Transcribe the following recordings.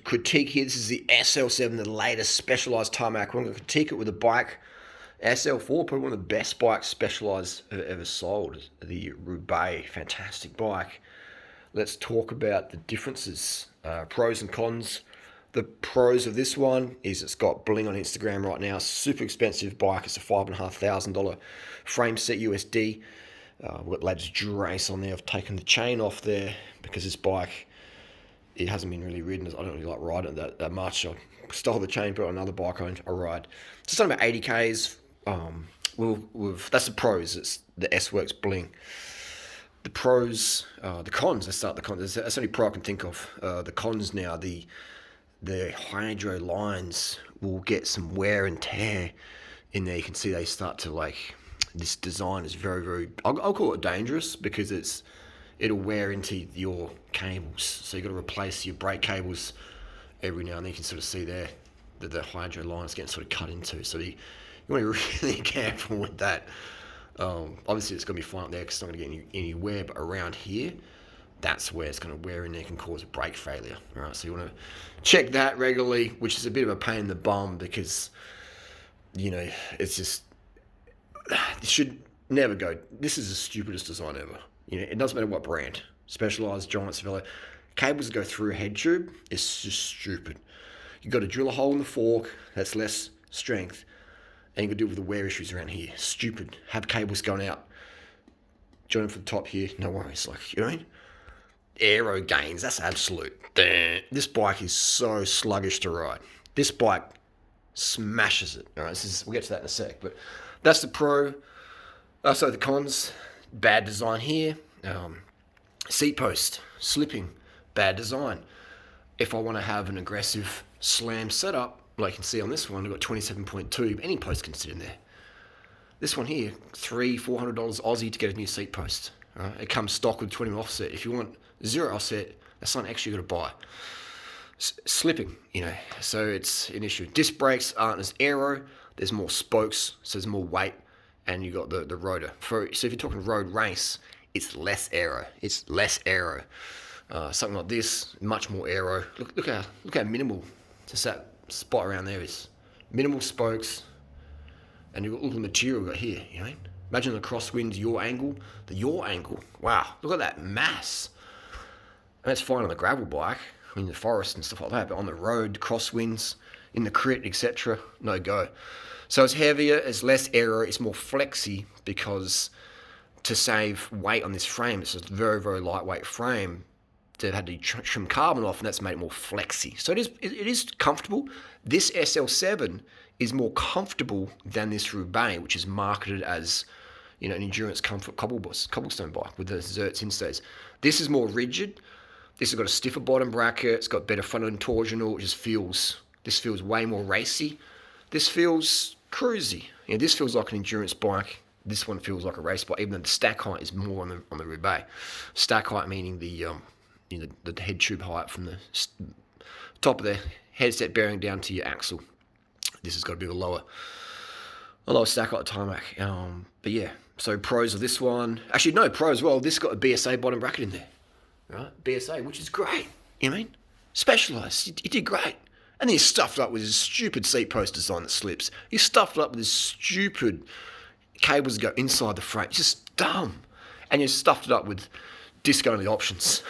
critique here. This is the SL7, the latest Specialized Tarmac. We're going to critique it with a bike. SL4, probably one of the best bikes Specialized ever sold. The Roubaix, fantastic bike. Let's talk about the differences, pros and cons. The pros of this one is it's got bling on Instagram right now. Super expensive bike. It's a $5,500 frame set USD. We've got Lads Durace on there. I've taken the chain off there because this bike, it hasn't been really ridden. I don't really like riding it that much. I stole the chain, put it on another bike I ride. It's done about 80 Ks. That's the pros. It's the S-Works bling. The pros, the cons. Let's start the cons. That's the only pro I can think of. The cons now, the hydro lines will get some wear and tear in there. You can see they start to this design is very, very, I'll call it dangerous because it'll wear into your cables. So you've got to replace your brake cables every now and then. You can sort of see there that the hydro line is getting sort of cut into. So you want to be really careful with that. Obviously it's going to be fine up there because it's not going to get any wear, but around here, that's where it's going to wear in there, can cause a brake failure. All right, so you want to check that regularly, which is a bit of a pain in the bum because, it's just, it should never go. This is the stupidest design ever. It doesn't matter what brand, Specialized, Giant, Cervelo. Cables that go through a head tube is just stupid. You've got to drill a hole in the fork, that's less strength, and you've got to deal with the wear issues around here. Stupid. Have cables going out. Join for the top here, no worries. You know what I mean? Aero gains, that's absolute. This bike is so sluggish to ride. This bike smashes it. All right, we'll get to that in a sec, but that's the pro. So the cons, bad design here. Seat post, slipping, bad design. If I want to have an aggressive slam setup, like you can see on this one, I've got 27.2, any post can sit in there. This one here, $300-400 Aussie to get a new seat post. Right? It comes stock with 20 offset. If you want 0 offset, that's something extra you got to buy. Slipping, so it's an issue. Disc brakes aren't as aero. There's more spokes, so there's more weight, and you got the rotor. So if you're talking road race, it's less aero. It's less aero. Something like this, much more aero. Look how minimal just that spot around there is. Minimal spokes, and you've got all the material we got here. Imagine the crosswinds, your angle. Wow, look at that mass. And that's fine on the gravel bike, in the forest and stuff like that, but on the road, crosswinds, in the crit, etc., no go. So it's heavier, it's less aero, it's more flexy because to save weight on this frame, it's a very, very lightweight frame. They've had to trim carbon off, and that's made it more flexy. So it is comfortable. This SL7 is more comfortable than this Roubaix, which is marketed as an endurance comfort cobblestone bike with the Zertz instays. This is more rigid. This has got a stiffer bottom bracket. It's got better front end torsional. This feels way more racy. This feels cruisy. This feels like an endurance bike. This one feels like a race bike, even though the stack height is more on the Roubaix. Stack height meaning the head tube height from the top of the headset bearing down to your axle. This has got a bit of a lower stack height Tarmac. But yeah, so pros of this one. Actually, no, pro as well. This got a BSA bottom bracket in there. Right? BSA, which is great. You know what I mean? Specialized. You did great. And then you stuffed up with this stupid seat post design that slips. You stuffed it up with this stupid cables that go inside the frame. It's just dumb. And you stuffed it up with disc-only options.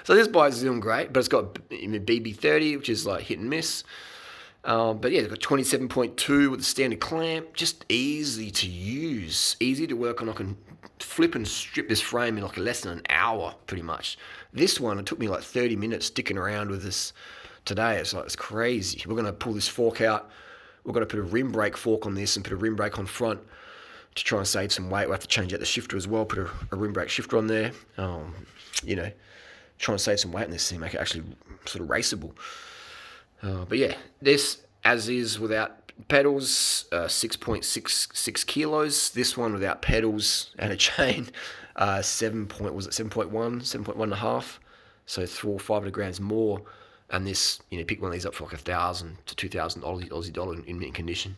So this bike is doing great, but it's got BB30, which is like hit and miss. But yeah, they've got 27.2 with the standard clamp. Just easy to use. Easy to work on. I can flip and strip this frame in less than an hour, pretty much. This one, it took me 30 minutes sticking around with this today. It's crazy. We're going to pull this fork out. We're going to put a rim brake fork on this and put a rim brake on front to try and save some weight. We'll have to change out the shifter as well, put a rim brake shifter on there. Try and save some weight in this thing, make it actually sort of raceable. But yeah, this as is without pedals, 6.66 kilos. This one without pedals and a chain, 7.1 and a half. So 400-500 grams more. And this, pick one of these up for $1,000 to $2,000 Aussie dollar in mint condition.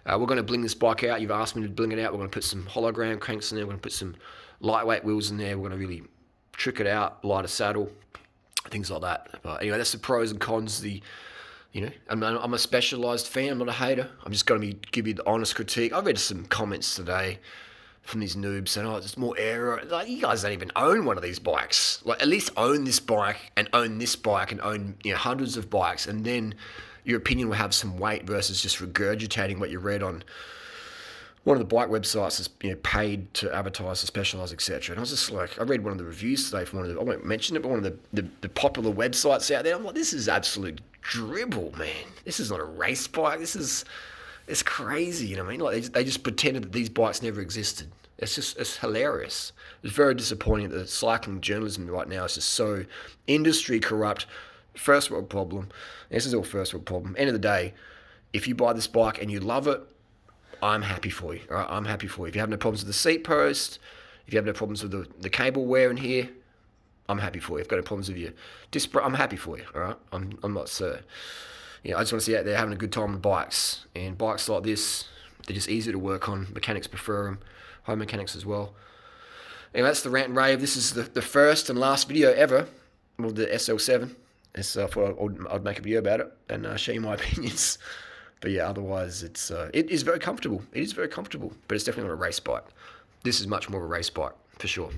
We're going to bling this bike out. You've asked me to bling it out. We're going to put some hologram cranks in there. We're going to put some lightweight wheels in there. We're going to really trick it out, lighter saddle. things like that. But anyway, that's the pros and cons. I'm a specialised fan. I'm not a hater. I'm just going to give you the honest critique. I read some comments today from these noobs saying, "Oh, it's more aero." Like, you guys don't even own one of these bikes. Like, at least own this bike and own this bike and own hundreds of bikes, and then your opinion will have some weight versus just regurgitating what you read on one of the bike websites that's paid to advertise to specialise, etc. And I was just like, I read one of the reviews today from one of the, I won't mention it, but one of the popular websites out there. I'm like, this is absolute dribble, man. This is not a race bike. It's crazy, you know what I mean? Like, they just pretended that these bikes never existed. It's hilarious. It's very disappointing that cycling journalism right now is just so industry corrupt. First world problem. This is all first world problem. End of the day, if you buy this bike and you love it, I'm happy for you. All right? I'm happy for you. If you have no problems with the seat post, if you have no problems with the cable wear in here, I'm happy for you. If you've got no problems with your disc brake, I'm happy for you. All right, I'm not so. I just want to see you out there having a good time on bikes, and bikes like this, they're just easy to work on. Mechanics prefer them, home mechanics as well. Anyway, that's the rant and rave. This is the first and last video ever of the SL7. So I thought I'd make a video about it and share my opinions. But yeah, otherwise it is very comfortable. It is very comfortable, but it's definitely not a race bike. This is much more of a race bike, for sure.